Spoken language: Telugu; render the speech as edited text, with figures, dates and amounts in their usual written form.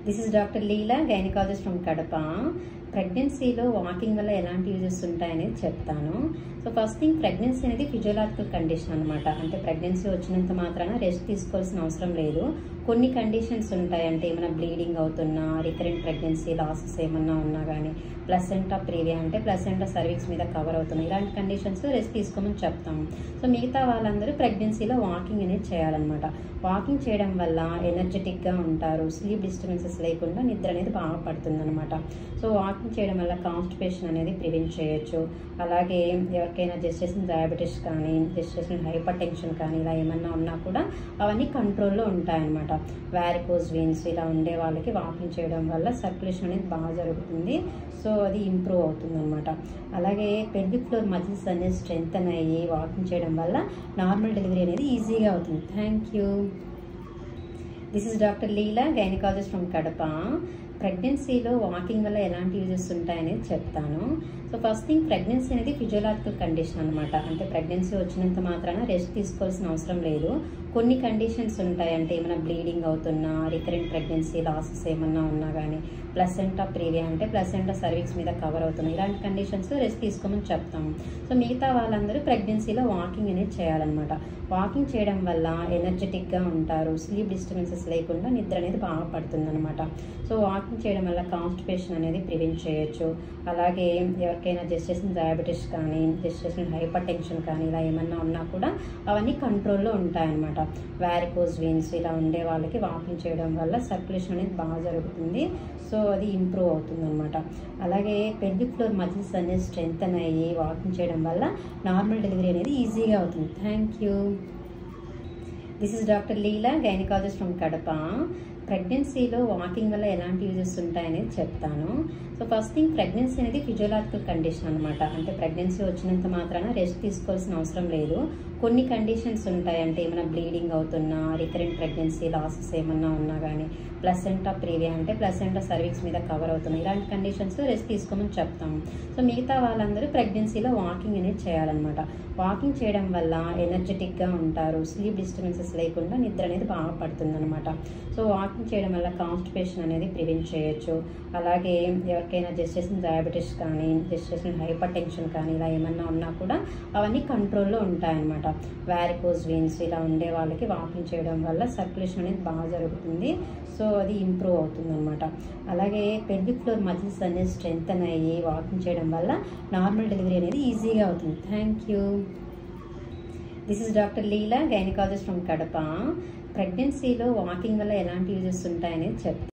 This is doctor Leela, gynaecologist from Kadapa. ప్రెగ్నెన్సీలో వాకింగ్ వల్ల ఎలాంటి యూజెస్ ఉంటాయనేది చెప్తాను. సో ఫస్ట్ థింగ్, ప్రెగ్నెన్సీ అనేది ఫిజియోలాజికల్ కండిషన్ అనమాట. అంటే ప్రెగ్నెన్సీ వచ్చినంత మాత్రాన రెస్ట్ తీసుకోవాల్సిన అవసరం లేదు. కొన్ని కండిషన్స్ ఉంటాయి. అంటే ఏమైనా బ్లీడింగ్ అవుతున్నా, రికరెంట్ ప్రెగ్నెన్సీ లాసెస్ ఏమన్నా ఉన్నా కానీ, ప్లసెంటా ప్రీవియా అంటే ప్లసెంటా సర్వీక్స్ మీద కవర్ అవుతున్నాయి. ఇలాంటి కండిషన్స్ రెస్ట్ తీసుకోమని చెప్తాం. సో మిగతా వాళ్ళందరూ ప్రెగ్నెన్సీలో వాకింగ్ అనేది చేయాలన్నమాట. వాకింగ్ చేయడం వల్ల ఎనర్జెటిక్గా ఉంటారు, స్లీప్ డిస్టర్బెన్సెస్ లేకుండా నిద్ర అనేది బాగా పడుతుంది అనమాట. సో వాకింగ్ చేయడం వల్ల కాన్స్టిపేషన్ అనేది ప్రివెంట్ చేయొచ్చు. అలాగే ఎవరికైనా జెస్టేషన్ డయాబెటీస్ కానీ, జెస్టేషన్ హైపర్ టెన్షన్ కానీ ఇలా ఏమన్నా ఉన్నా కూడా అవన్నీ కంట్రోల్లో ఉంటాయన్నమాట. వారికోస్ వెయిన్స్ ఇలా ఉండే వాళ్ళకి వాకింగ్ చేయడం వల్ల సర్క్యులేషన్ అనేది బాగా జరుగుతుంది. సో అది ఇంప్రూవ్ అవుతుంది అనమాట. అలాగే పెల్విక్ ఫ్లోర్ మజిల్స్ అనేది స్ట్రెంగ్తన్ అయ్యి వాకింగ్ చేయడం వల్ల నార్మల్ డెలివరీ అనేది ఈజీగా అవుతుంది. Thank you. This is doctor Leela, gynaecologist from Kadapa. ప్రెగ్నెన్సీలో వాకింగ్ వల్ల ఎలాంటి యూజెస్ ఉంటాయనేది చెప్తాను. సో ఫస్ట్ థింగ్, ప్రెగ్నెన్సీ అనేది ఫిజియోలాజికల్ కండిషన్ అనమాట. అంటే ప్రెగ్నెన్సీ వచ్చినంత మాత్రాన రెస్ట్ తీసుకోవాల్సిన అవసరం లేదు. కొన్ని కండిషన్స్ ఉంటాయి. అంటే ఏమైనా బ్లీడింగ్ అవుతున్నా, రికరెంట్ ప్రెగ్నెన్సీ లాసెస్ ఏమన్నా ఉన్నా కానీ, ప్లసెంటా ప్రీవియా అంటే ప్లసెంటా సర్వీక్స్ మీద కవర్ అవుతున్నాయి. ఇలాంటి కండిషన్స్ రెస్ట్ తీసుకోమని చెప్తాం. సో మిగతా వాళ్ళందరూ ప్రెగ్నెన్సీలో వాకింగ్ అనేది చేయాలన్నమాట. వాకింగ్ చేయడం వల్ల ఎనర్జెటిక్గా ఉంటారు, స్లీప్ డిస్టర్బెన్సెస్ లేకుండా నిద్ర అనేది బాగా పడుతుంది అనమాట. సో వాకింగ్ చేయడం వల్ల కాన్స్టిపేషన్ అనేది ప్రివెంట్ చేయొచ్చు. అలాగే ఎవరికైనా జెస్టేషన్ డయాబెటీస్ కానీ, జెస్టేషన్ హైపర్ టెన్షన్ కానీ ఇలా ఏమన్నా ఉన్నా కూడా అవన్నీ కంట్రోల్లో ఉంటాయన్నమాట. వారికోస్ వెయిన్స్ ఇలా ఉండే వాళ్ళకి వాకింగ్ చేయడం వల్ల సర్క్యులేషన్ అనేది బాగా జరుగుతుంది. సో అది ఇంప్రూవ్ అవుతుంది అనమాట. అలాగే పెల్విక్ ఫ్లోర్ మజిల్స్ అనేది స్ట్రెంగ్తన్ అయ్యి వాకింగ్ చేయడం వల్ల నార్మల్ డెలివరీ అనేది ఈజీగా అవుతుంది. Thank you. This is doctor Leela, gynaecologist from Kadapa. ప్రెగ్నెన్సీలో వాకింగ్ వల్ల ఎలాంటి యూజెస్ ఉంటాయనేది చెప్తాను. సో ఫస్ట్ థింగ్, ప్రెగ్నెన్సీ అనేది ఫిజియోలాజికల్ కండిషన్ అనమాట. అంటే ప్రెగ్నెన్సీ వచ్చినంత మాత్రాన రెస్ట్ తీసుకోవాల్సిన అవసరం లేదు. కొన్ని కండిషన్స్ ఉంటాయి. అంటే ఏమైనా బ్లీడింగ్ అవుతున్నా, రికరెంట్ ప్రెగ్నెన్సీ లాసెస్ ఏమన్నా ఉన్నా కానీ, ప్లసెంటా ప్రీవియా అంటే ప్లసెంటా సర్వీక్స్ మీద కవర్ అవుతున్నాయి. ఇలాంటి కండిషన్స్ రెస్ట్ తీసుకోమని చెప్తాం. సో మిగతా వాళ్ళందరూ ప్రెగ్నెన్సీలో వాకింగ్ అనేది చేయాలన్నమాట. వాకింగ్ చేయడం వల్ల ఎనర్జెటిక్గా ఉంటారు, స్లీప్ డిస్టర్బెన్సెస్ లేకుండా నిద్ర అనేది బాగా పడుతుంది అనమాట. సో వాకింగ్ చేయడం వల్ల కాన్స్టిపేషన్ అనేది ప్రివెంట్ చేయొచ్చు. అలాగే ఎవరికైనా జెస్టేషన్ డయాబెటీస్ కానీ, జెస్టేషన్ హైపర్ టెన్షన్ కానీ ఇలా ఏమన్నా ఉన్నా కూడా అవన్నీ కంట్రోల్లో ఉంటాయన్నమాట. వారికోస్ వెయిన్స్ ఇలా ఉండే వాళ్ళకి వాకింగ్ చేయడం వల్ల సర్క్యులేషన్ అనేది బాగా జరుగుతుంది. సో అది ఇంప్రూవ్ అవుతుంది అనమాట. అలాగే పెల్విక్ ఫ్లోర్ మజిల్స్ అనేది స్ట్రెంగ్తన్ అయ్యి వాకింగ్ చేయడం వల్ల నార్మల్ డెలివరీ అనేది ఈజీగా అవుతుంది. Thank you. This is doctor Leela, gynaecologist from Kadapa. ప్రెగ్నెన్సీలో వాకింగ్ వల్ల ఎలాంటి యూజెస్ ఉంటాయనేది చెప్తాను.